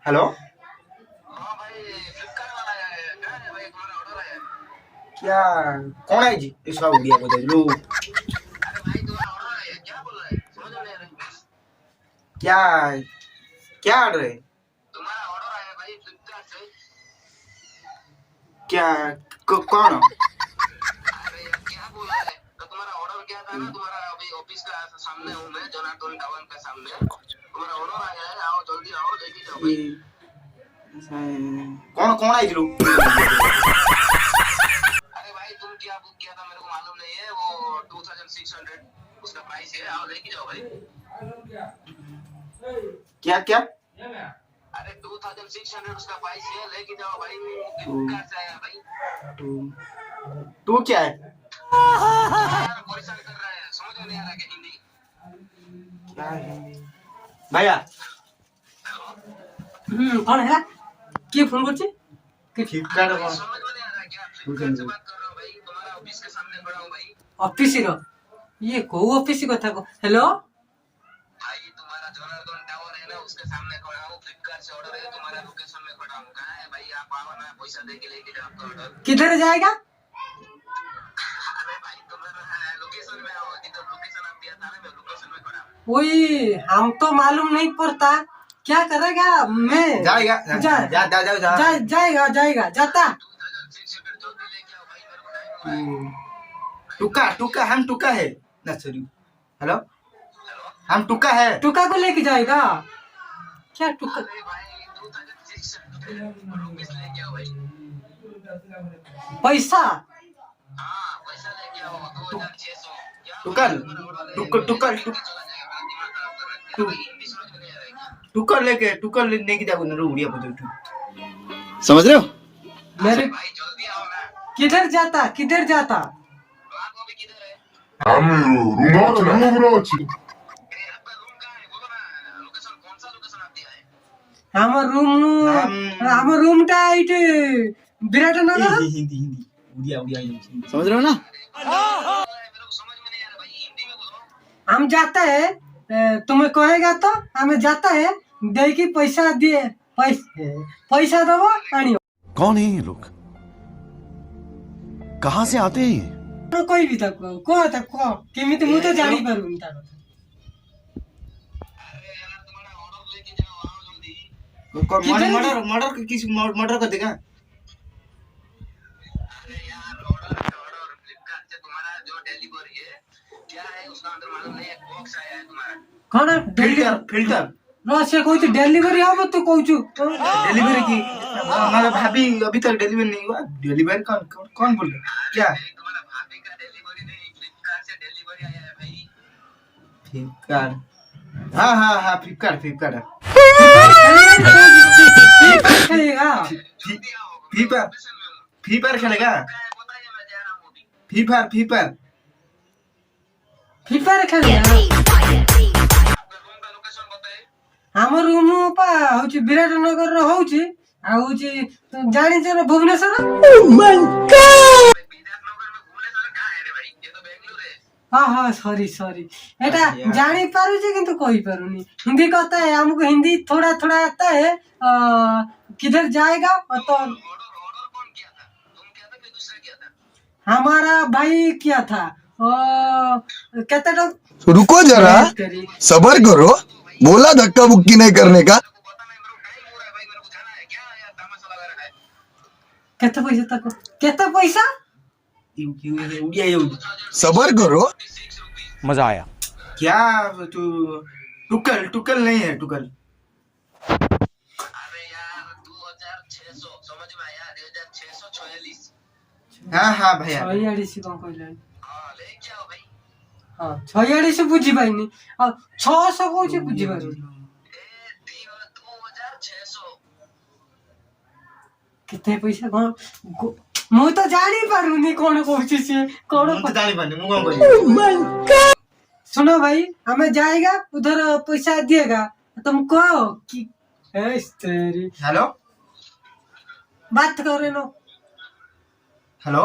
Hello. हाँ भाई, फ्लिपकार्ट वाला है। क्या है भाई, तुम्हारा ऑर्डर है? क्या कौन है जी इसका उड़िया बोल लो। अरे भाई, तुम्हारा ऑर्डर है। क्या बोल रहे हैं, समझ में नहीं आ रहा है। क्या क्या ऑर्डर है? तुम्हारा ऑर्डर है भाई फ्लिपकार्ट से। क्या कौन? अरे यार, क्या बोल रहे हैं? तो तुम्हारा ऑर्डर क्या था ना, तुम्हारा अभी ऑफिस का सामने हूँ मैं, जोनाथन टाउन के सामने। तुम्हारा ऑर्डर आ गया है, आओ जल्दी आओ, लेके जाओ भाई। कौन कौन आई लो? अरे भाई, तुम क्या बुक किया था मेरे को मालूम नहीं है। वो 2600 उसका प्राइस है, आओ लेके जाओ भाई। क्या क्या? अरे 2600 उसका प्राइस है, लेके जाओ भाई। फ्लिपकार्ट से आया भाई। तू क्या है? यार परेशान कर रहा है, समझ में नहीं आ रहा क्या हिंदी। क्या है भैया? कौन है किए फोन करছে फ्लिपकार्ट भाई, समझ में नहीं आ रहा क्या। फ्लिपकार्ट से बात कर रहा हूँ भाई, तुम्हारा ऑफिस के सामने खड़ा हूँ भाई। ऑफिस रो ये को ऑफिस কথা को हेलो भाई, तुम्हारा जोनाथन टावर है ना, उसके सामने खड़ा हूँ। फ्लिपकार्ट से ऑर्डर है, तुम्हारा लोकेशन में खड़ा हूँ। कहाँ है भाई, आप आओ ना, पैसा दे के लेके जाओ आपका ऑर्डर। किधर जाएगा अरे भाई, तुम्हारा लोकेशन में आओ, जिधर लोकेशन आप दिया था ना, मैं लोकेशन में खड़ा हूँ। वही हम तो मालूम नहीं पड़ता क्या करेगा मैं जाएगा जा जा जा जा जा जाएगा जाएगा जाता 2600 जल्दी लेके आओ भाई, मेरे को टाइम हो रहा है। टुका टुका हम टुका है ना सॉरी। Hello hello. हम टुका है। टुका को लेके जाएगा क्या टुका अरे भाई, 2600 रुपीस लेके आओ भाई। पैसा हाँ, पैसा लेके आओ 2600। क्या टुकल तुम्हारा ऑर्डर है? टुकल टुकल लेके चला जाएगा, मेरा दिमाग खराब कर रहा है। क्या भाई, हिंदी समझ में नहीं आ रहा है क्या? टुकल लेके जाओ ना उड़िया बोल समझ रहे हो? मेरे भाई जल्दी आओ ना। किधर जाता आप अभी किधर है? रूम अच्छी ए, आपका रूम कहाँ है, बोलो ना। लोकेशन कौन सा लोकेशन आप दिया है? আমার রুমটা এইটে বিরাটনগর हिंदी हिंदी उड़िया उड़िया समझ रहे हो ना? मेरे को समझ में नहीं आ रहा भाई, हिंदी में बोलो। हम जाता है तुम्हें कहेगा तो हमें जाता है देखी पैसा दिए पैसा दबो आनियो कौन है ये लोग? कहां से आते हैं ये? कोई भी तक को केमिति मु तो जानी पारुनी ता अरे यार, तुम्हारा ऑर्डर लेके जाओ, आओ जल्दी। मर्डर मर्डर किस मर्डर कर देगा? अरे यार, ऑर्डर फ्लिपकार्ट से तुम्हारा जो डिलीवरी है, क्या है उसका अंदर मालूम नहीं है। बॉक्स आया है तुम्हारा। कौन फिल्टर फिल्टर से कहू डेलीवरी हम तो कहू डिलीवरी की हमारा भाभी अभी तक डिलीवरी नहीं हुआ। डिलीवरी कौन कौन कौन बोल रहा है? क्या भाई, तुम्हारा भाभी का डिलीवरी नहीं, फ्लिपकार्ट से डिलीवरी आया है भाई। फ्लिपकार्ट? हाँ हाँ हाँ फ्लिपकार्ट फ्लिपकार्ट खेलेगा जल्दी आओ, फ्री फायर लोकेशन में हूँ। फ्री फायर खेलेगा? क्या है बताइए, मैं जा रहा हूँ अभी। Free fire free fire free fire खेलेगा आपका रूम का लोकेशन बताइए। ଆମ ରୁମ ପା ହଉଛି ବିରାଟନଗର ର ହଉଛି ଆଉ ହଉଛି ଜାଣିଛ ନା ଭୁବନେଶ୍ୱର भाई, विराटनगर में भुवनेश्वर कहाँ है रे भाई? ये तो बेंगलुरु है। हाँ हाँ सॉरी एटा जानी पारुଛି କିନ୍ତୁ कही पारुनी हिंदी कहता है हमको हिंदी थोड़ा थोड़ा आता है किधर जाएगा तो ऑर्डर ऑर्डर कौन किया था? तुम किया था कि दूसरा किया था? हमारा भाई क्या था कहते तो रुको जरा सबर करो बोला धक्का बुक्की नहीं करने का मेरे को पता नहीं, मेरे को टाइम हो रहा है भाई, मेरे को जाना है। क्या यार तमाशा लगा रखा है? केते पैसा तक केते पैसा उड़िया ये सबर करो 26 रुपीस। मजा आया। क्या तू टुकल टुकल नहीं है टुकल। अरे यार 2600 समझ में आया? 2646। हाँ हाँ भैया 46 कौन कहले हाँ, लेके आओ भाई। हाँ 46 बुझी पाइनी आ 600 कहूची बुझी पारुनी ए, 2600। केते पैसा कौन ମୁଁ ତ ଜାଣି ପାରୁନି କଣ କହୁଛି ସିଏ କଣ ମୁଁ ତ ଜାଣି पानी मुंह कौन करी? सुनो भाई हमें जाएगा उधर पैसा दिएगा तुम कहो कि तेरी हेलो बात करे नो हेलो